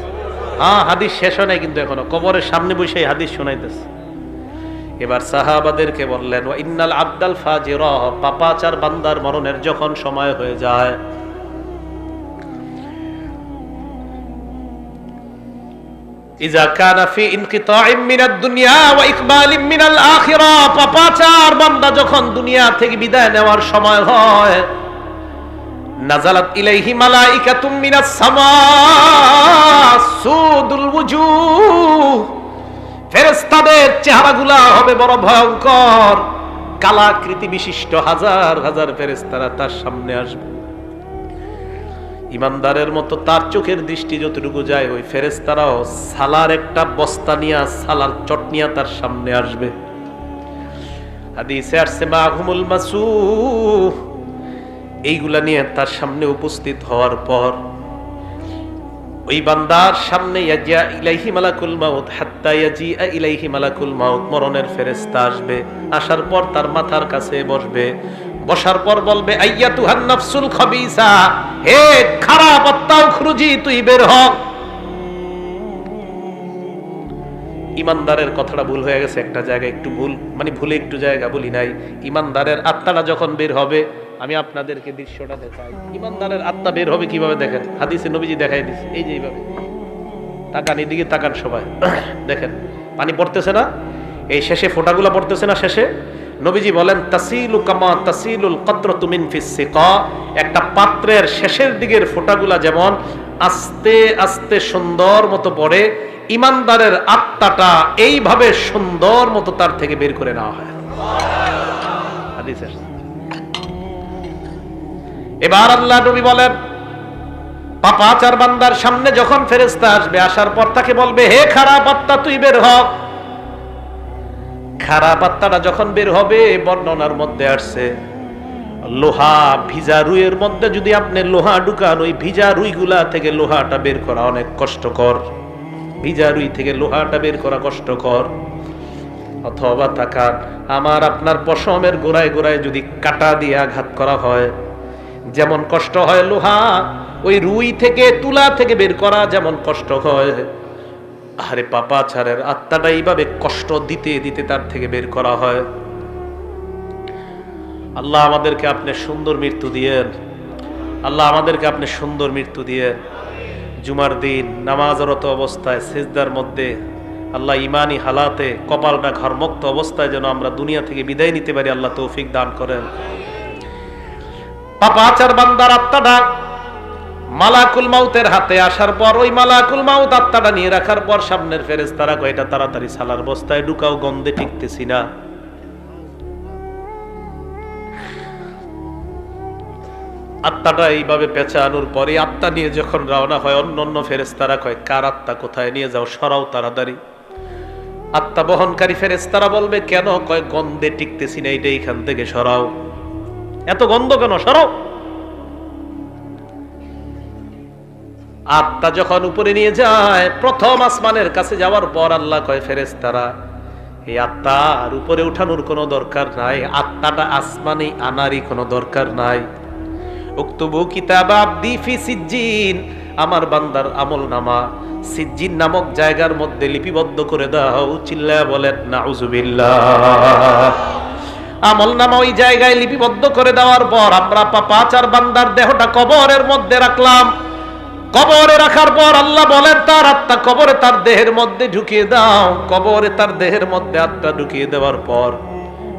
হ্যাঁ, হাদিস শেষ হয় নাই কিন্তু এখনো, কবরের সামনে বসে এই হাদিস শোনাইতেছে। এবার সাহাবাদেরকে বললেন ওয়া ইন্নাল আবদাল ফাজিরা, পাপাচার বান্দার মরণের যখন সময় হয়ে যায়, ইজা কানা ফি ইনকিতাইম মিনাদ দুনিয়া ওয়া ইকবালিম মিনাল আখিরা, পাপাচার বান্দা যখন দুনিয়া থেকে বিদায় নেওয়ার সময় হয়, নাযালাত ইলাইহি মালাইকাতুম মিনাস সামা সুদুল ওয়ুজুহ, ফেরেশতাদের চেহারাগুলা হবে বড় ভয়ঙ্কর, কালাকৃতি বিশিষ্ট হাজার হাজার ফেরেশতারা তার সামনে আসবে। ইমানদারের মতো তার চোখের দৃষ্টি যতটুকু যায়, ওই ফেরেশতারাও সালার একটা বস্তা নিয়ে, সালার চটনিয়া তার সামনে আসবে। হাদিসে আসছে মাহুমুল মাসুহ, এইগুলা নিয়ে তার সামনে উপস্থিত হওয়ার পর ওই বান্দার সামনে ইয়াজিয়া ইলাইহি মালাকুল মাউত হাত্তা ইয়াজিআ ইলাইহি মালাকুল মাউত, মরণের ফেরেশতা আসবে। আসার পর তার মাথার কাছে বসবে, বসার পর বলবে আইয়াতুহান নাফসুল খাবিসা, হে খারাপ আত্মা উখরুজি, তুই বের হ। ইমানদারের কথাটা ভুল হয়ে গেছে একটা জায়গায়, একটু ভুল মানে ভুলে একটু জায়গা বলি নাই। ইমানদারের আত্মাটা যখন বের হবে, আমি আপনাদেরকে দৃশ্যটা দেখাই। ইমানদারের আত্মা বের হবে কিভাবে দেখেন, হাদিসে নবীজি দেখাই দিচ্ছে। এই যে এইভাবে তাকান, এদিকে তাকান সবাই, দেখেন পানি পড়তেছে না, এই শেষে ফোঁটাগুলো পড়তেছে না শেষে। নবীজি বলেন তাসিলু কামা তাসিলুল কাতরাতু মিন ফিস সিকা, একটা পাত্রের শেষের দিকের ফোঁটাগুলা যেমন আস্তে আস্তে সুন্দর মতো পড়ে, ইমানদারের আত্মাটা এইভাবে সুন্দর মতো তার থেকে বের করে নেওয়া হয়। হাদিসে এবার আল্লাহ নবী বলেন পাপাচার বান্দার সামনে যখন ফেরেশতা আসবে, আসার পর তাকে বলবে হে খারাপ আত্মা, তুই বের হ। খারাপ আত্মাটা যখন বের হবে, বর্ণনার মধ্যে আসছে লোহা ভিজা রুইয়ের মধ্যে যদি আপনি লোহা ঢুকান, ওই ভিজা রুইগুলা থেকে লোহাটা বের করা অনেক কষ্টকর। ভিজা রুই থেকে লোহাটা বের করা কষ্টকর। অথবা তাকান, আমার আপনার পশমের গোড়ায় গোড়ায় যদি কাঁটা দিয়ে আঘাত করা হয়, যেমন কষ্ট হয় লোহা, ওই রুই থেকে তুলা থেকে বের করা যেমন কষ্ট হয়, আরে পাপাচারের আত্মাটা এইভাবে কষ্ট দিতে দিতে তার থেকে বের করা হয়। আল্লাহ আমাদেরকে আপনি সুন্দর মৃত্যু দিয়েন, আল্লাহ আমাদেরকে আপনি সুন্দর মৃত্যু দিয়েন। জুমার দিন নামাজরত অবস্থায় সিজদার মধ্যে আল্লাহ ইমানি হালাতে কপালটা ঘরমুক্ত অবস্থায় যেন আমরা দুনিয়া থেকে বিদায় নিতে পারি, আল্লাহ তৌফিক দান করেন। পাপাচার বান্দার আত্মাটা মালাকুল মাউতের হাতে আসার পর, ওই মালাকুল মাউত আত্মাটা নিয়ে রাখার পর সামনের ফেরেশতারা কয় এটা তাড়াতাড়ি সালার বস্তায় ঢুকাও, গন্ধে টিকতেছি না। আত্মাটা এইভাবে পেঁচানোর পরে আত্মা নিয়ে যখন রওনা হয়, অন্য ফেরেশতারা কয় কার আত্মা কোথায় নিয়ে যাও, সরাও তাড়াতাড়ি। আত্মা বহনকারী ফেরেশতারা বলবে কেন, কয় গন্ধে টিকতেছি না, এইটা এখান থেকে সরাও, এত গন্ধ কেন, সরাও। আত্মা যখন উপরে নিয়ে যায়, প্রথম আসমানের কাছে যাওয়ার পর আল্লাহ কয় ফেরেশতারা এই আত্মার উপরে উঠানোর কোনো দরকার নাই, আত্মাটা আসমানে আনারই কোনো দরকার নাই। উক্তুবু কিতাব আবদি ফি সিজ্জিন, আমার বান্দার আমল নামা সিজ্জিন নামক জায়গার মধ্যে লিপিবদ্ধ করে দাও। চিল্লায়া বলেন নাউজুবিল্লাহ। আমল নামা ওই জায়গায় লিপিবদ্ধ করে দেওয়ার পর আমরা পাপাচার বান্দার দেহটা কবরের মধ্যে রাখলাম। কবরে রাখার পর আল্লাহ বলেন তার আত্মা কবরে তার দেহের মধ্যে ঢুকিয়ে দাও। কবরে তার দেহের মধ্যে আত্মা ঢুকিয়ে দেওয়ার পর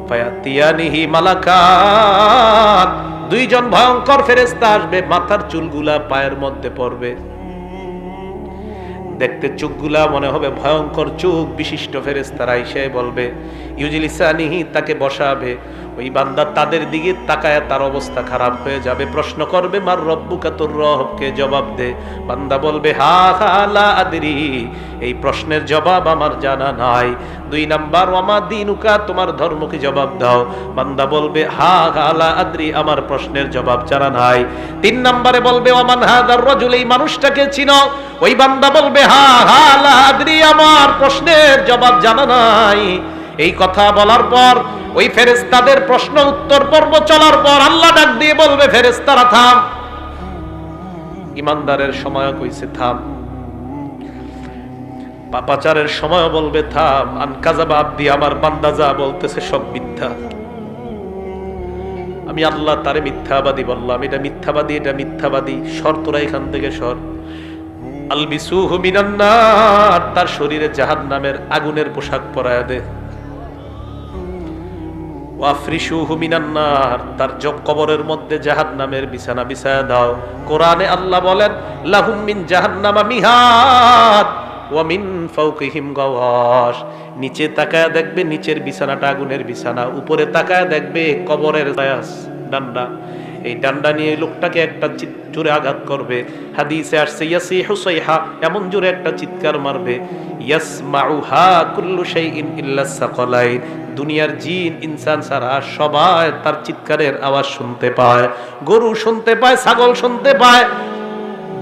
ফায়াতিয়ানিহি মালাকান, দুইজন ভয়ঙ্কর ফেরেশতা আসবে, মাথার চুলগুলা পায়ের মধ্যে পড়বে, দেখতে চোখগুলা মনে হবে ভয়ঙ্কর চোখ বিশিষ্ট ফেরেশতারা এসে বলবে ইউজিলিসানিহি, তাকে বসাবে। ওই বান্দা তাদের দিকে তাকায়, তার অবস্থা খারাপ হয়ে যাবে। প্রশ্ন করবে মার রব্বুকা, তোর রবকে জবাব দে। বান্দা বলবে হা হা লা আদরি, এই প্রশ্নের জবাব আমার জানা নাই। 2 নাম্বার ওয়ামা দিনুকা, তোমার ধর্ম কি, জবাব দাও। বান্দা বলবে হা হা লা আদরি, আমার প্রশ্নের জবাব জানা নাই। 3 নম্বরে বলবে ওয়ামান হাদার রাজুল, এই মানুষটাকে চিনো। ওই বান্দা বলবে হা হা লা আদরি, আমার প্রশ্নের জবাব জানা নাই। এই কথা বলার পর ওই ফেরেশতাদের প্রশ্ন উত্তর পর্ব চলার পর আল্লাহ ডাক দিয়ে বলবে ফেরেশতারা থাম। ইমানদারের সময় কইছে থাম, পাপাচারের সময় বলবে থাম। আনকাযাবা আবদি, আমার বান্দা যা বলতেছে সব মিথ্যা, আমি আল্লাহ তারে মিথ্যাবাদী বললাম, এটা মিথ্যাবাদী, এটা মিথ্যাবাদী, সর তোরা এখান থেকে সর। আলবিসুহু মিনান নার, তার শরীরে জাহান্নামের আগুনের পোশাক পরায়া দে। ওয়াফরিশুহু মিনান নার, তার কবরের মধ্যে জাহান্নামের বিছানা বিছায়া দাও। কোরআনে আল্লাহ বলেন লাহুম মিন জাহান্নামা মিহাদ ওয়া মিন ফাওকিহিম গাওয়াশ। নিচে তাকায় দেখবে নিচের বিছানাটা আগুনের বিছানা, উপরে তাকায় দেখবে কবরের ডান্ডা। এই ডান্ডা নিয়ে লোকটাকে একটা জোরে আঘাত করবে। হাদিসে আসছে ইয়াসিহু সাইহা, এমন জোরে একটা চিৎকার মারবে, ইয়াসমাউহা কুল্লু শাইইন ইল্লা সাকালাইন, দুনিয়ার জিন ইনসান ছাড়া সবাই তার চিৎকারের আওয়াজ শুনতে পায়। গরু শুনতে পায়, ছাগল শুনতে পায়,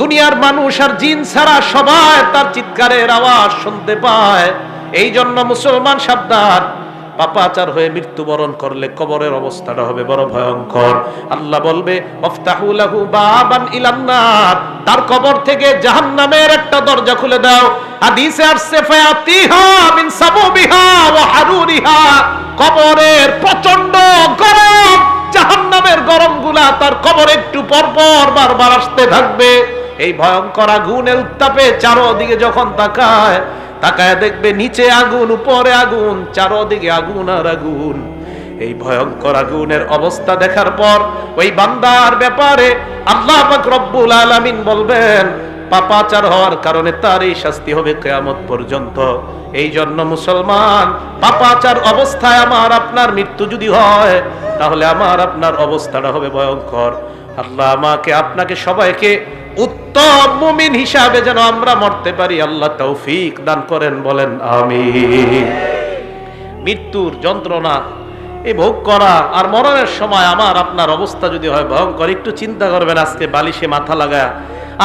দুনিয়ার মানুষ আর জিন ছাড়া সবাই তার চিৎকারের আওয়াজ শুনতে পায়। এই জন্য মুসলমান সাবধান, পাপাচার হয়ে মৃত্যুবরণ করলে কবরের অবস্থাটা হবে বড় ভয়ঙ্কর। আল্লাহ বলবে ওয়াফতাহু লাহু বাবান ইলান নার, তার কবর থেকে জাহান্নামের একটা দরজা খুলে দাও। হাদিসে আসছে ফায়াতিহা মিন সাবুবিহা ওয়া হারুরিহা, কবরের প্রচন্ড গরম, জাহান্নামের গরমগুলা তার কবর একটু পর পর বারবার আসতে থাকবে। এই ভয়ঙ্কর আগুনের উত্তাপে চারদিকে যখন তাকায় দেখবে নিচে আগুন, উপরে আগুন, চারদিকে আগুন আর আগুন। এই ভয়ঙ্কর আগুনের অবস্থা দেখার পর ওই বান্দার ব্যাপারে আল্লাহ পাক রব্বুল আলামিন বলবেন পাপাচার হওয়ার কারণে তার এই শাস্তি হবে কিয়ামত পর্যন্ত। এই জন্য মুসলমান, পাপাচার অবস্থায় আমার আপনার মৃত্যু যদি হয় তাহলে আমার আপনার অবস্থাটা হবে ভয়ঙ্কর। আল্লাহ আমাকে আপনাকে সবাইকে উত্তম মুমিন হিসাবে যেন আমরা মরতে পারি আল্লাহ তৌফিক দান করেন, বলেন আমিন। মৃত্যুর যন্ত্রণা এই ভোগ করা আর মরণের সময় আমার আপনার অবস্থা যদি হয় ভয়ঙ্কর, একটু চিন্তা করবেন। আজকে বালিশে মাথা লাগায়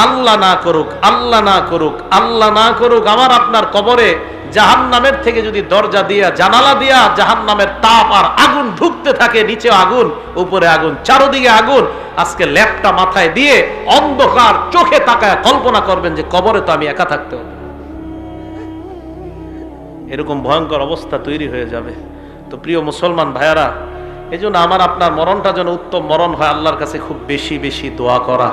আল্লাহ না করুক, আল্লাহ না করুক, আল্লাহ না করুক, আমার আপনার কবরে জাহান্নামের থেকে যদি দরজা দিয়া, জানালা দিয়া জাহান্নামের তাপ আর আগুন ঢুকতে থাকে, নিচে আগুন, উপরে আগুন, চারদিকে আগুন, আজকে ল্যাপটা মাথায় দিয়ে অন্ধকার চোখে তাকায় কল্পনা করবেন যে কবরে তো আমি একা থাকতে হবে। এরকম ভয়ঙ্কর অবস্থা তৈরি হয়ে যাবে। তো প্রিয় মুসলমান ভাইয়ারা, এই জন্য আমার আপনার মরণটা যেন উত্তম মরণ হয়, আল্লাহর কাছে খুব বেশি বেশি দোয়া করা।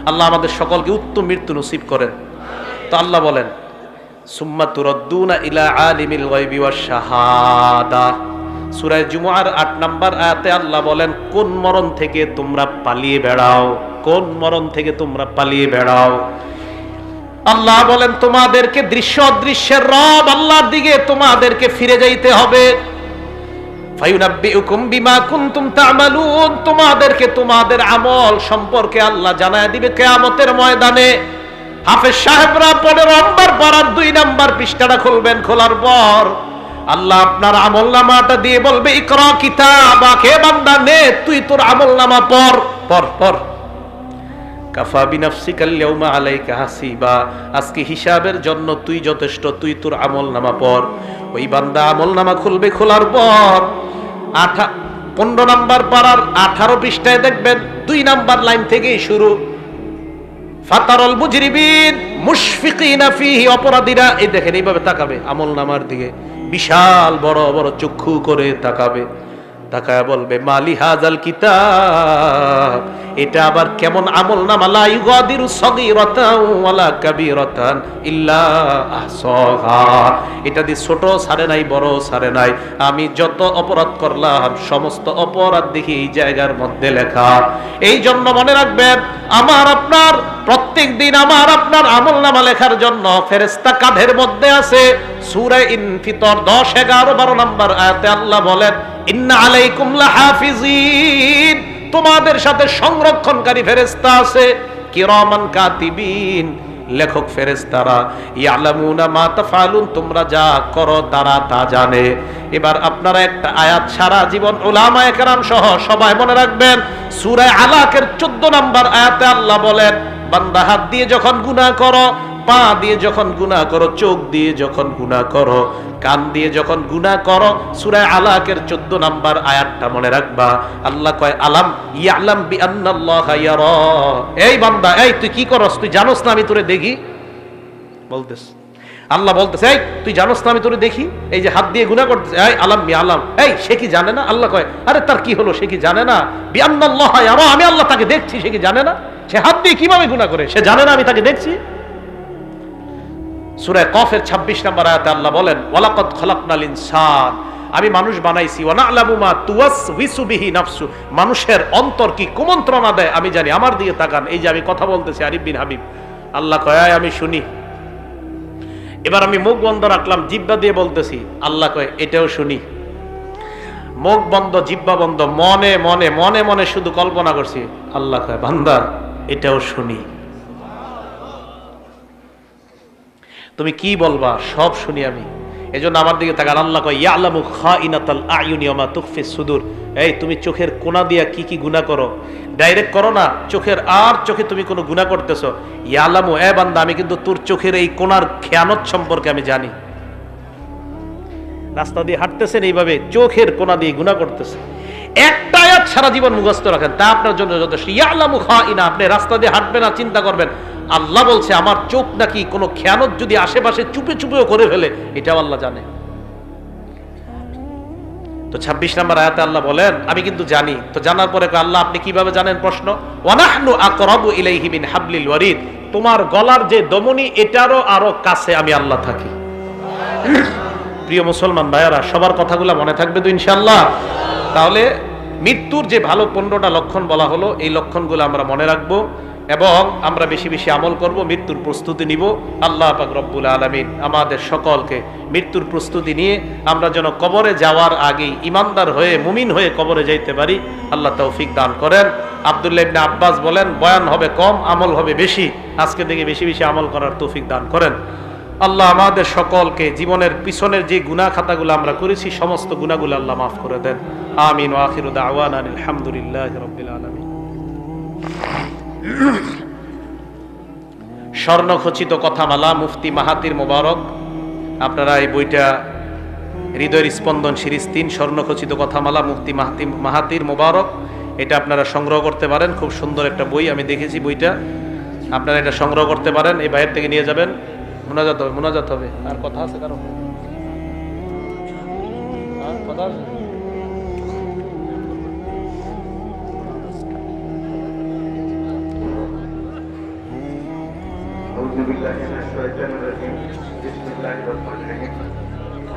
আল্লাহ আমাদের সকলকে উত্তম মৃত্যু নসিব করেন। তো আল্লাহ বলেন সুম্মা তুরাদ্দুনা ইলা আলিমিল গায়বি ওয়াশ শাহাদা, সূরা জুমুআর 8 নম্বর আয়াতে আল্লাহ বলেন কোন মরণ থেকে তোমরা পালিয়ে বেড়াও, কোন মরণ থেকে তোমরা পালিয়ে বেড়াও। আল্লাহ বলেন তোমাদেরকে দৃশ্য অদৃশ্যের রব আল্লাহর দিকে তোমাদেরকে ফিরে যাইতে হবে। ফায়ুনাব্বিউকুম বিমা কুনতুম তা'মালুন, তোমাদেরকে তোমাদের আমল সম্পর্কে আল্লাহ জানায় দিবে কিয়ামতের ময়দানে। হাফেজ সাহেবরা 15 নম্বর পারার 2 নম্বর পৃষ্ঠাটা খুলবেন, খোলার পর আল্লাহ আপনার আমলনামাটা দিয়ে বলবে ইকরা কিতাবাক, হে বান্দা নে তুই তোর আমলনামা পড় পড় পড়। কাফা বিনাফসিকাল ইয়াউমা আলাইকা হাসিবা, আজকে হিসাবের জন্য তুই যথেষ্ট, তুই তোর আমলনামা পড়। ওই বান্দা আমলনামা খুলবে, খোলার পর 15 নম্বর পারার 18 পৃষ্ঠায় দেখবেন 2 নম্বর লাইন থেকেই শুরু। ফাতারাল মুজরিমিন মুশফিকিনা ফিহি, অপরাধীরা এই দেখেন এইভাবে তাকাবে আমলনামার দিকে, বিশাল বড় বড় চক্ষু করে তাকাবে, তাকায় বলবে মালি হাজাল কিতাব, এটা আবার কেমন আমলনামা, লা ইউগাদিরু সগীরাতান ওয়ালা কাবীরাতান ইল্লা আহসাহা, এটা দিয়ে ছোট ছাড়ে নাই, বড় ছাড়ে নাই, আমি যত অপরাধ করলাম সমস্ত অপরাধ দেখি এই জায়গার মধ্যে লেখা। এই জন্য মনে রাখবেন আমার আপনার প্রত্যেক দিন আমার আপনার আমলনামা লেখার জন্য ফেরেশতা কাঁধের মধ্যে আছে। সূরা ইনফিতর 10, 11, 12 নম্বর আয়াতে আল্লাহ বলেন ইন্না আলাইকুম লাহাফিজিন, তোমাদের সাথে সংরক্ষণকারী ফেরেশতা আছে, কিরামান কাতিবিন, লেখক ফেরেশতারা, ইয়ালামুনা মা তাফআলুন, তোমরা যা করো তারা তা জানে। এবার আপনারা একটা আয়াত সারা জীবন উলামায়ে কেরাম সহ সবাই মনে রাখবেন। সূরা আলাকের 14 নম্বর আয়াতে আল্লাহ বলেন বান্দা হাত দিয়ে যখন গুনাহ করো, পা দিয়ে যখন গুনাহ করো, চোখ দিয়ে যখন গুনাহ করো, কান দিয়ে যখন গুনাহ করো, সূরা আলাকের 14 নম্বর আয়াতটা মনে রাখবা। আল্লাহ কয় আলাম ইয়ালাম বিআন্নাল্লাহা ইয়ারা, এই বান্দা এই তুই কি করস, তুই জানোস না আমি তোরে দেখি, বলতেছ আল্লাহ বলতেছে এই তুই জানোস না আমি তোরে দেখি, এই যে হাত দিয়ে গুনাহ করতেছে, এই আলাম বিআলাম, এই সে কি জানে না? আল্লাহ কয় আরে তার কি হলো, সে কি জানে না? বিআন্নাল্লাহা ইয়ারা, আমি আল্লাহ তাকে দেখছি, সে কি জানে না? সে হাত দিয়ে কিভাবে গুনাহ করে, সে জানে না আমি তাকে দেখছি? সূরা কফের 26 নম্বর আয়াতে আল্লাহ বলেন ওয়ালাকাদ খালাকনাল ইনসান, আমি মানুষ বানাইছি, ওয়া না'লামু মা তুওয়াসওয়িসু বিহি নাফসু, মানুষের অন্তর কি কুমন্ত্রণা দেয় আমি জানি। আমার দিকে তাকান, এই যে আমি কথা বলতেছি আরিফ বিন হাবিব, আল্লাহ কয় আমি শুনি। এবার আমি মুখ বন্ধ রাখলাম, জিহ্বা দিয়ে বলতেছি, আল্লাহ কয় এটাও শুনি। মুখ বন্ধ, জিহ্বা বন্ধ, মনে মনে মনে মনে শুধু কল্পনা করছি, আল্লাহ কয় বান্দা এটাও শুনি। তুমি কি বলবা সব শুনি আমি। এজন্য আমার দিকে তাকান, আল্লাহ কয় ইয়ালামু খাইনাতাল আয়ুনি ওয়া মা তুখফিস সুদূর। এই তুমি চোখের কোনা দিয়া কি কি গুনাহ করো, ডাইরেক্ট করো না, চোখের আর চোখে তুমি কোনো গুনাহ করতেছো, ইয়ালামু এ বান্দা আমি কিন্তু তোর চোখের এই কোনার খেয়ানত সম্পর্কে আমি জানি। রাস্তা দিয়ে হাঁটতেছেন এইভাবে চোখের কোনা দিয়ে গুনাহ করতেছে, একটা আয়াত সারা জীবন মুখস্থ রাখেন, তা আপনার জন্য যথেষ্ট। ইয়ালামু খাইনা, আপনি রাস্তা দিয়ে হাঁটবেন আর চিন্তা করবেন আল্লাহ বলছে আমার চোখ নাকি কোনো খেয়ানত যদি আশেপাশে চুপে চুপেও করে ফেলে, এটাও আল্লাহ জানে। তো 26 নম্বর আয়াতে আল্লাহ বলেন আমি কিন্তু জানি। তো জানার পরে আল্লাহ আপনি কিভাবে জানেন? প্রশ্ন, ওয়া নাহনু আকরাবু ইলাইহি মিন হাবলিল ওয়ারিদ, তোমার গলার যে দমনি এটারও আরো কাছে আমি আল্লাহ থাকি। প্রিয় মুসলমান ভাইয়ারা, সবার কথাগুলো মনে থাকবে তো ইনশাআল্লাহ? তাহলে মৃত্যুর যে ভালো 15টা লক্ষণ বলা হলো, এই লক্ষণগুলো আমরা মনে রাখবো এবং আমরা বেশি বেশি আমল করব, মৃত্যুর প্রস্তুতি নিব। আল্লাহ পাক রব্বুল আলামিন আমাদের সকলকে মৃত্যুর প্রস্তুতি নিয়ে আমরা যেন কবরে যাওয়ার আগেই ইমানদার হয়ে মুমিন হয়ে কবরে যাইতে পারি, আল্লাহ তৌফিক দান করেন। আব্দুল্লাহ ইবনে আব্বাস বলেন বয়ান হবে কম, আমল হবে বেশি। আজকে থেকে বেশি বেশি আমল করার তৌফিক দান করেন। আল্লাহ আমাদের সকলকে জীবনের পিছনের যে গুনাহ খাতাগুলো আমরা করেছি সমস্ত গুনাহগুলো আল্লাহ মাফ করে দেন। আমিন ওয়া আখিরু দাওয়ানা আলহামদুলিল্লাহি রাব্বিল আলামিন। স্বর্ণখচিত কথামালা মুফতি মাহাতির মোবারক, আপনারা এই বইটা হৃদয়ের স্পন্দন সিরিজ 3 স্বর্ণখচিত কথামালা মুফতি মাহাতির মোবারক, এটা আপনারা সংগ্রহ করতে পারেন। খুব সুন্দর একটা বই, আমি দেখেছি বইটা, আপনারা এটা সংগ্রহ করতে পারেন। এই বাইরে থেকে নিয়ে যাবেন, মোনাজাত হবে। আর কথা আছে কারো? কথা আছে?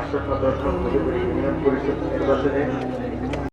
আসন্ন দর্শক ইউনিয়ন পরিষদ নির্বাচনে